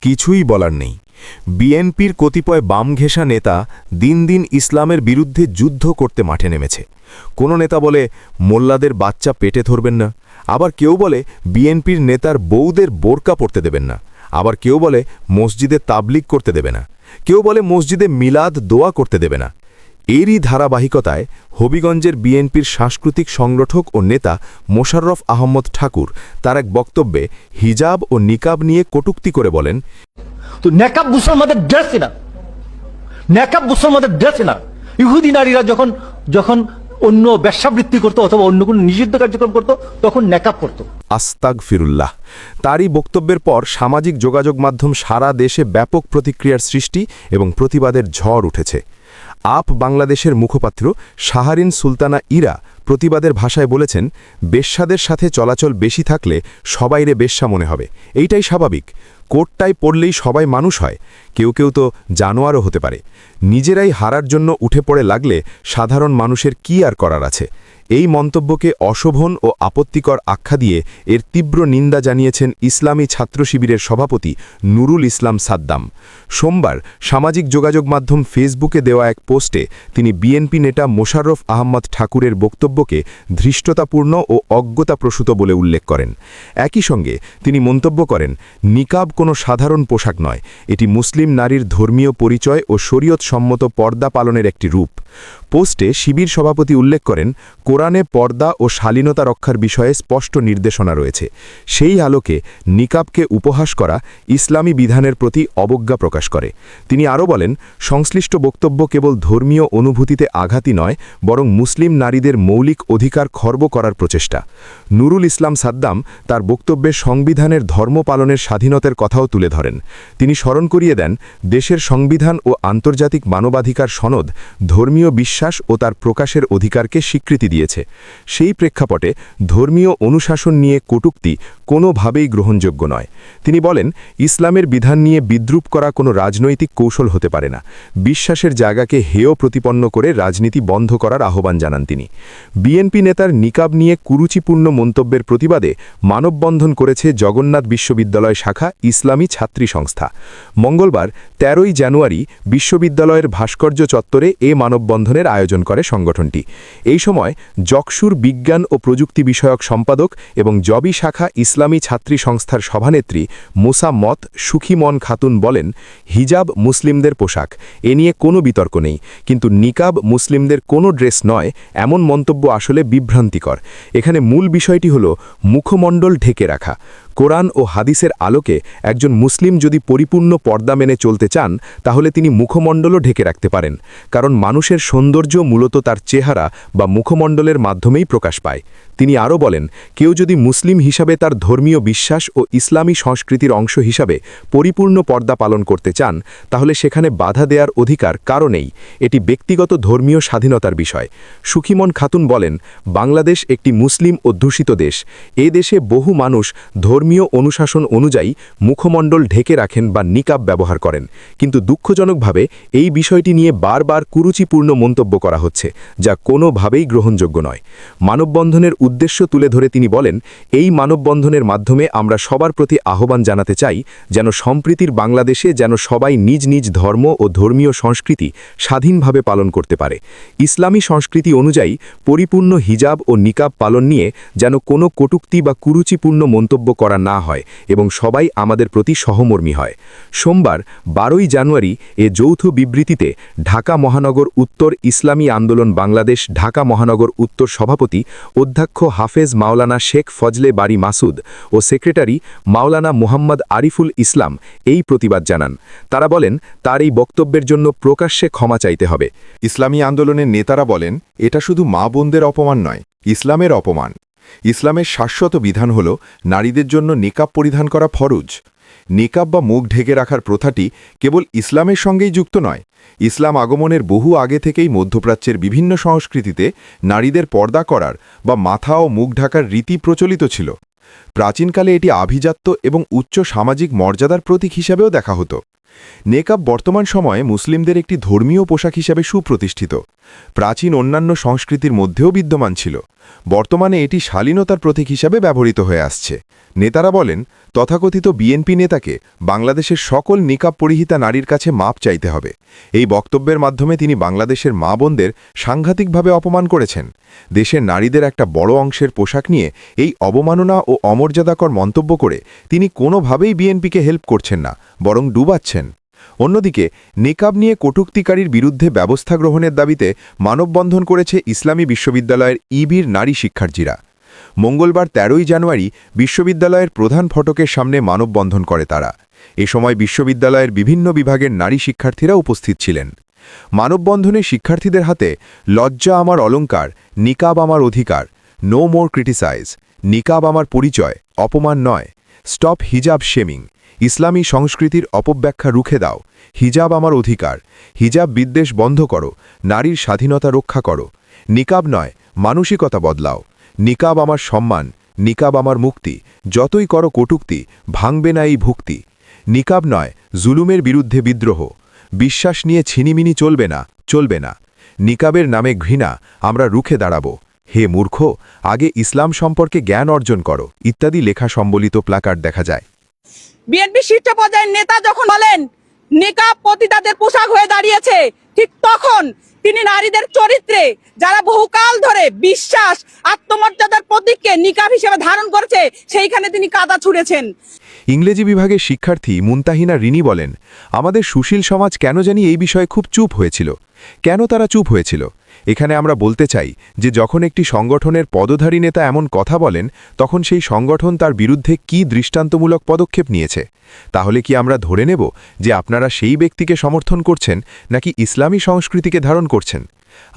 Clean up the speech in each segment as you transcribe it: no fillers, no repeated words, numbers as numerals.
কিছুই বলার নেই। বিএনপির কতিপয় বামঘেঁষা নেতা দিন দিন ইসলামের বিরুদ্ধে যুদ্ধ করতে মাঠে নেমেছে। কোনো নেতা বলে মোল্লাদের বাচ্চা পেটে ধরবেন না, আবার কেউ বলে বিএনপির নেতার বউদের বোরকা পরতে দেবেন না, আবার কেউ বলে মসজিদে তাবলিগ করতে দেবে না, কেউ বলে মসজিদে মিলাদ দোয়া করতে দেবে না। এরই ধারাবাহিকতায় হবিগঞ্জের বিএনপির সাংস্কৃতিক সংগঠক ও নেতা মোশাররফ আহমদ ঠাকুর তার এক বক্তব্যে হিজাব ও নিকাব নিয়ে কটূক্তি করে বলেন, তো নেকাব মুসলমানদের ড্রেসই না, নেকাব মুসলমানদের ড্রেসই না। ইহুদি নারীরা যখন যখন অন্য ব্যবসাবৃত্তি করতো অথবা অন্য কোনো নিষিদ্ধ কার্যক্রম করতো তখন নেকাব করতো। আস্তাগফিরুল্লাহ। তারই বক্তব্যের পর সামাজিক যোগাযোগ মাধ্যম সারা দেশে ব্যাপক প্রতিক্রিয়ার সৃষ্টি এবং প্রতিবাদের ঝড় উঠেছে। আপ বাংলাদেশের মুখপাত্র শাহরিন সুলতানা ইরা প্রতিবাদের ভাষায় বলেছেন, বেশ্যাদের সাথে চলাচল বেশি থাকলে সবাইরে বেশ্যা মনে হবে, এইটাই স্বাভাবিক। কোটটাই পড়লেই সবাই মানুষ হয়, কেউ কেউ তো জানোয়ারও হতে পারে। নিজেরাই হারার জন্য উঠে পড়ে লাগলে সাধারণ মানুষের কি আর করার আছে। এই মন্তব্যকে অশোভন ও আপত্তিকর আখ্যা দিয়ে এর তীব্র নিন্দা জানিয়েছেন ইসলামী ছাত্র শিবিরের সভাপতি নুরুল ইসলাম সাদ্দাম। সোমবার সামাজিক যোগাযোগ মাধ্যম ফেসবুকে দেওয়া এক পোস্টে তিনি বিএনপি নেতা মোশাররফ আহমদ ঠাকুরের বক্তব্যকে ধৃষ্টতাপূর্ণ ও অজ্ঞতাপ্রসূত বলে উল্লেখ করেন। একই সঙ্গে তিনি মন্তব্য করেন, নিকাব কোনো সাধারণ পোশাক নয়, এটি মুসলিম নারীর ধর্মীয় পরিচয় ও শরীয়ত সম্মত পর্দা পালনের একটি রূপ। পোস্টে শিবির সভাপতি উল্লেখ করেন, কোরআনে পর্দা ও শালীনতা রক্ষার বিষয়ে স্পষ্ট নির্দেশনা রয়েছে। সেই আলোকে নিকাবকে উপহাস করা ইসলামী বিধানের প্রতি অবজ্ঞা প্রকাশ করে। তিনি আরও বলেন, সংশ্লিষ্ট বক্তব্য কেবল ধর্মীয় অনুভূতিতে আঘাতই নয়, বরং মুসলিম নারীদের মৌলিক অধিকার খর্ব করার প্রচেষ্টা। নুরুল ইসলাম সাদ্দাম তার বক্তব্যে সংবিধানের ধর্ম পালনের স্বাধীনতার কথাও তুলে ধরেন। তিনি স্মরণ করিয়ে দেন, দেশের সংবিধান ও আন্তর্জাতিক মানবাধিকার সনদ ধর্মীয় বিশ্বাস ও তার প্রকাশের অধিকারকে স্বীকৃতি দিয়েছে। সেই প্রেক্ষাপটে ধর্মীয় অনুশাসন নিয়ে কটূক্তি কোনোভাবেই গ্রহণযোগ্য নয়। তিনি বলেন, ইসলামের বিধান নিয়ে বিদ্রূপ করা কোনো রাজনৈতিক কৌশল হতে পারে না। বিশ্বাসের জায়গাকে হেয় প্রতিপন্ন করে রাজনীতি বন্ধ করার আহ্বান জানান তিনি। বিএনপি নেতার নিকাব নিয়ে কুরুচিপূর্ণ মন্তব্যের প্রতিবাদে মানববন্ধন করেছে জগন্নাথ বিশ্ববিদ্যালয় শাখা ইসলামী ছাত্রী সংস্থা। মঙ্গলবার ১৩ই জানুয়ারি বিশ্ববিদ্যালয়ের ভাস্কর্য চত্বরে এ মানববন্ধনের আয়োজন করে সংগঠনটি। এই সময় জকসুর বিজ্ঞান ও প্রযুক্তি বিষয়ক সম্পাদক এবং জবি শাখা ইসলামী ছাত্রী সংস্থার সভানেত্রী মুসা মত সুখিমন খাতুন বলেন, হিজাব মুসলিমদের পোশাক, এ নিয়ে কোনো বিতর্ক নেই, কিন্তু নিকাব মুসলিমদের কোনো ড্রেস নয়, এমন মন্তব্য আসলে বিভ্রান্তিকর। এখানে মূল বিষয়টি হল মুখমণ্ডল ঢেকে রাখা। কোরআন ও হাদিসের আলোকে একজন মুসলিম যদি পরিপূর্ণ পর্দা মেনে চলতে চান, তাহলে তিনি মুখমণ্ডলও ঢেকে রাখতে পারেন, কারণ মানুষের সৌন্দর্য মূলত তার চেহারা বা মুখমণ্ডলের মাধ্যমেই প্রকাশ পায়। তিনি আরও বলেন, কেউ যদি মুসলিম হিসাবে তার ধর্মীয় বিশ্বাস ও ইসলামী সংস্কৃতির অংশ হিসাবে পরিপূর্ণ পর্দা পালন করতে চান, তাহলে সেখানে বাধা দেওয়ার অধিকার কারও নেই। এটি ব্যক্তিগত ধর্মীয় স্বাধীনতার বিষয়। সুখিমন খাতুন বলেন, বাংলাদেশ একটি মুসলিম অধ্যুষিত দেশ। এ দেশে বহু মানুষ ধর্মীয় অনুশাসন অনুযায়ী মুখমণ্ডল ঢেকে রাখেন বা নিকাব ব্যবহার করেন, কিন্তু দুঃখজনকভাবে এই বিষয়টি নিয়ে বারবার কুরুচিপূর্ণ মন্তব্য করা হচ্ছে, যা কোনোভাবেই গ্রহণযোগ্য নয়। মানববন্ধনের উদ্দেশ্য তুলে ধরে তিনি বলেন, এই মানববন্ধনের মাধ্যমে আমরা সবার প্রতি আহ্বান জানাতে চাই, যেন সম্প্রীতির বাংলাদেশে যেন সবাই নিজ নিজ ধর্ম ও ধর্মীয় সংস্কৃতি স্বাধীনভাবে পালন করতে পারে। ইসলামী সংস্কৃতি অনুযায়ী পরিপূর্ণ হিজাব ও নিকাব পালন নিয়ে যেন কোনো কটূক্তি বা কুরুচিপূর্ণ মন্তব্য করা না হয় এবং সবাই আমাদের প্রতি সহমর্মী হয়। সোমবার ১২ই জানুয়ারি এ যৌথ বিবৃতিতে ঢাকা মহানগর উত্তর ইসলামী আন্দোলন বাংলাদেশ ঢাকা মহানগর উত্তর সভাপতি অধ্যক্ষ হাফেজ মাওলানা শেখ ফজলে বারি মাসুদ ও সেক্রেটারি মাওলানা মুহাম্মদ আরিফুল ইসলাম এই প্রতিবাদ জানান। তারা বলেন, তার এই বক্তব্যের জন্য প্রকাশ্যে ক্ষমা চাইতে হবে। ইসলামী আন্দোলনের নেতারা বলেন, এটা শুধু মা বোনদের অপমান নয়, ইসলামের অপমান। ইসলামের শাশ্বত বিধান হল নারীদের জন্য নিকাব পরিধান করা ফরজ। নিকাব বা মুখ ঢেকে রাখার প্রথাটি কেবল ইসলামের সঙ্গেই যুক্ত নয়। ইসলাম আগমনের বহু আগে থেকেই মধ্যপ্রাচ্যের বিভিন্ন সংস্কৃতিতে নারীদের পর্দা করার বা মাথা ও মুখ ঢাকার রীতি প্রচলিত ছিল। প্রাচীনকালে এটি আভিজাত্য এবং উচ্চ সামাজিক মর্যাদার প্রতীক হিসাবেও দেখা হতো। নেকাব বর্তমান সময়ে মুসলিমদের একটি ধর্মীয় পোশাক হিসাবে সুপ্রতিষ্ঠিত। প্রাচীন অন্যান্য সংস্কৃতির মধ্যেও বিদ্যমান ছিল। বর্তমানে এটি শালীনতার প্রতীক হিসাবে ব্যবহৃত হয়ে আসছে। নেতারা বলেন, তথাকথিত বিএনপি নেতাকে বাংলাদেশের সকল নিকাব পরিহিতা নারীর কাছে মাপ চাইতে হবে। এই বক্তব্যের মাধ্যমে তিনি বাংলাদেশের মা বোনদের সাংঘাতিকভাবে অপমান করেছেন। দেশের নারীদের একটা বড় অংশের পোশাক নিয়ে এই অবমাননা ও অমর্যাদাকর মন্তব্য করে তিনি কোনোভাবেই বিএনপিকে হেল্প করছেন না, বরং ডুবাচ্ছেন। অন্যদিকে নিকাব নিয়ে কটূক্তিকারীর বিরুদ্ধে ব্যবস্থা গ্রহণের দাবিতে মানববন্ধন করেছে ইসলামী বিশ্ববিদ্যালয়ের ইবির নারী শিক্ষার্থীরা। মঙ্গলবার ১৩ই জানুয়ারি বিশ্ববিদ্যালয়ের প্রধান ফটকের সামনে মানববন্ধন করে তারা। এ সময় বিশ্ববিদ্যালয়ের বিভিন্ন বিভাগের নারী শিক্ষার্থীরা উপস্থিত ছিলেন। মানববন্ধনে শিক্ষার্থীদের হাতে লজ্জা আমার অলংকার, নিকাব আমার অধিকার, নো মোর ক্রিটিসাইজ, নিকাব আমার পরিচয়, অপমান নয়, স্টপ হিজাব শেমিং, ইসলামী সংস্কৃতির অপব্যাখ্যা রুখে দাও, হিজাব আমার অধিকার, হিজাব বিদ্বেষ বন্ধ করো, নারীর স্বাধীনতা রক্ষা করো, নিকাব নয় মানসিকতা বদলাও, নিকাব আমার সম্মান, নিকাব আমার মুক্তি, যতই করো কটূক্তি ভাঙবে না এই ভুক্তি, নিকাব নয় জুলুমের বিরুদ্ধে বিদ্রোহ, বিশ্বাস নিয়ে ছিনিমিনি চলবে না, চলবে না, নিকাবের নামে ঘৃণা আমরা রুখে দাঁড়াবো, হে মূর্খ আগে ইসলাম সম্পর্কে জ্ঞান অর্জন করো ইত্যাদি লেখা সম্বলিত প্ল্যাকার্ড দেখা যায়। বিএনপি শীর্ষ পর্যায়ের নেতা যখন বলেন নিকাব পতিতাদের পোশাক হয়ে দাঁড়িয়েছে, ঠিক তখন তিনি নারীদের চরিত্রে যারা বহুকাল ধরে বিশ্বাস আত্মমর্যাদার প্রতীককে নিকাব হিসেবে ধারণ করেছে সেইখানে তিনি কাদা ছুঁড়েছেন। ইংরেজি বিভাগের শিক্ষার্থী মুনতাহিনা রিনি বলেন, আমাদের সুশীল সমাজ কেন জানি এই বিষয়ে খুব চুপ হয়েছিল। কেন তারা চুপ হয়েছিল? এখানে আমরা বলতে চাই যে যখন একটি সংগঠনের পদধারী নেতা এমন কথা বলেন তখন সেই সংগঠন তার বিরুদ্ধে কী দৃষ্টান্তমূলক পদক্ষেপ নিয়েছে। তাহলে কি আমরা ধরে নেব যে আপনারা সেই ব্যক্তিকে সমর্থন করছেন নাকি ইসলামী সংস্কৃতিকে ধারণ করছেন?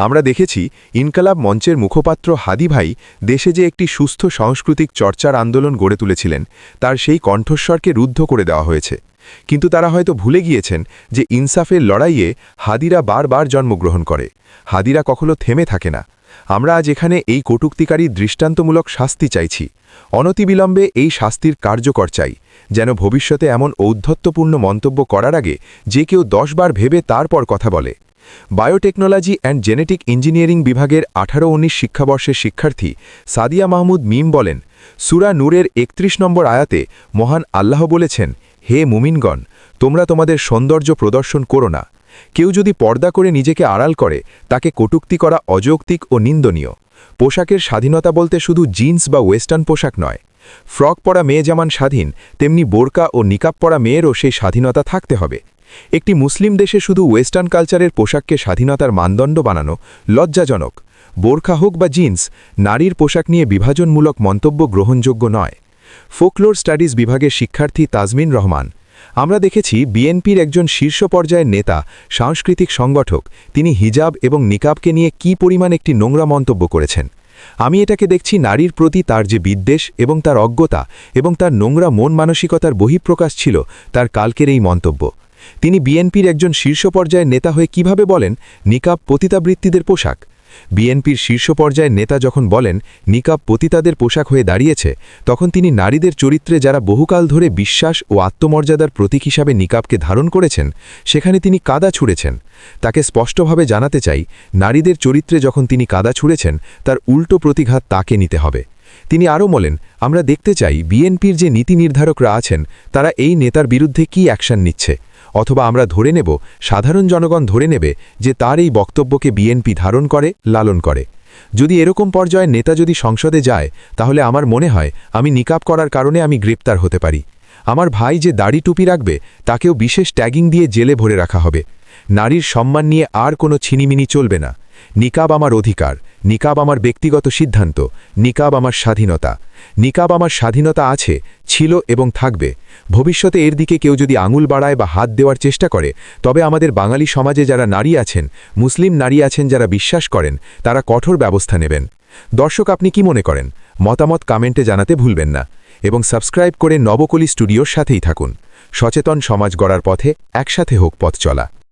আমরা দেখেছি ইনকালাব মঞ্চের মুখপাত্র হাদি ভাই দেশে যে একটি সুস্থ সাংস্কৃতিক চর্চার আন্দোলন গড়ে তুলেছিলেন তার সেই কণ্ঠস্বরকে রুদ্ধ করে দেওয়া হয়েছে। কিন্তু তারা হয়তো ভুলে গিয়েছেন যে ইনসাফের লড়াইয়ে হাদিরা বারবার জন্মগ্রহণ করে, হাদিরা কখনো থেমে থাকে না। আমরা আজ এখানে এই কটূক্তিকারী দৃষ্টান্তমূলক শাস্তি চাইছি। অনতিবিলম্বে এই শাস্তির কার্যকর চাই, যেন ভবিষ্যতে এমন ঔদ্ধত্যপূর্ণ মন্তব্য করার আগে যে কেউ ১০ বার ভেবে তারপর কথা বলে। বায়োটেকনোলজি অ্যান্ড জেনেটিক ইঞ্জিনিয়ারিং বিভাগের ১৮-১৯ শিক্ষাবর্ষের শিক্ষার্থী সাদিয়া মাহমুদ মিম বলেন, সূরা নূরের ৩১ নম্বর আয়াতে মহান আল্লাহ বলেছেন, হে মুমিনগণ, তোমরা তোমাদের সৌন্দর্য প্রদর্শন করো না। কেউ যদি পর্দা করে নিজেকে আড়াল করে তাকে কটূক্তি করা অযৌক্তিক ও নিন্দনীয়। পোশাকের স্বাধীনতা বলতে শুধু জিন্স বা ওয়েস্টার্ন পোশাক নয়। ফ্রক পরা মেয়ে যেমন স্বাধীন, তেমনি বোরকা ও নিকাব পরা মেয়েরও সেই স্বাধীনতা থাকতে হবে। একটি মুসলিম দেশে শুধু ওয়েস্টার্ন কালচারের পোশাককে স্বাধীনতার মানদণ্ড বানানো লজ্জাজনক। বোরকা হোক বা জিন্স, নারীর পোশাক নিয়ে বিভাজনমূলক মন্তব্য গ্রহণযোগ্য নয়। ফোকলোর স্টাডিজ বিভাগের শিক্ষার্থী তাজমিন রহমান, আমরা দেখেছি বিএনপির একজন শীর্ষ পর্যায়ের নেতা, সাংস্কৃতিক সংগঠক, তিনি হিজাব এবং নিকাবকে নিয়ে কী পরিমাণ একটি নোংরা মন্তব্য করেছেন। আমি এটাকে দেখছি নারীর প্রতি তার যে বিদ্বেষ এবং তার অজ্ঞতা এবং তার নোংরা মন মানসিকতার বহিঃপ্রকাশ ছিল তার কালকের এই মন্তব্য। তিনি বিএনপির একজন শীর্ষ পর্যায়ের নেতা হয়ে কিভাবে বলেন নিকাব পতিতাবৃত্তিদের পোশাক? বিএনপির শীর্ষ পর্যায়ের নেতা যখন বলেন নিকাব পতিতাদের পোশাক হয়ে দাঁড়িয়েছে, তখন তিনি নারীদের চরিত্রে যারা বহুকাল ধরে বিশ্বাস ও আত্মমর্যাদার প্রতীক হিসাবে নিকাবকে ধারণ করেছেন সেখানে তিনি কাদা ছুঁড়েছেন। তাকে স্পষ্টভাবে জানাতে চাই, নারীদের চরিত্রে যখন তিনি কাদা ছুঁড়েছেন তার উল্টো প্রতিঘাত তাকে নিতে হবে। তিনি আরও বলেন, আমরা দেখতে চাই বিএনপির যে নীতি নির্ধারকরা আছেন তারা এই নেতার বিরুদ্ধে কী অ্যাকশন নিচ্ছে, অথবা আমরা ধরে নেব, সাধারণ জনগণ ধরে নেবে যে তার এই বক্তব্যকে বিএনপি ধারণ করে, লালন করে। যদি এরকম পর্যায়ে নেতা যদি সংসদে যায় তাহলে আমার মনে হয় আমি নিকাব করার কারণে আমি গ্রেপ্তার হতে পারি। আমার ভাই যে দাড়ি টুপি রাখবে তাকেও বিশেষ ট্যাগিং দিয়ে জেলে ভরে রাখা হবে। নারীর সম্মান নিয়ে আর কোনো ছিনিমিনি চলবে না। নিকাব আমার অধিকার, নিকাব আমার ব্যক্তিগত সিদ্ধান্ত, নিকাব আমার স্বাধীনতা। নিকাব আমার স্বাধীনতা আছে, ছিল এবং থাকবে। ভবিষ্যতে এর দিকে কেউ যদি আঙুল বাড়ায় বা হাত দেওয়ার চেষ্টা করে তবে আমাদের বাঙালি সমাজে যারা নারী আছেন, মুসলিম নারী আছেন যারা বিশ্বাস করেন, তারা কঠোর ব্যবস্থা নেবেন। দর্শক, আপনি কি মনে করেন? মতামত কমেন্টে জানাতে ভুলবেন না এবং সাবস্ক্রাইব করে নবকলি স্টুডিওর সাথেই থাকুন। সচেতন সমাজ গড়ার পথে একসাথে হোক পথ চলা।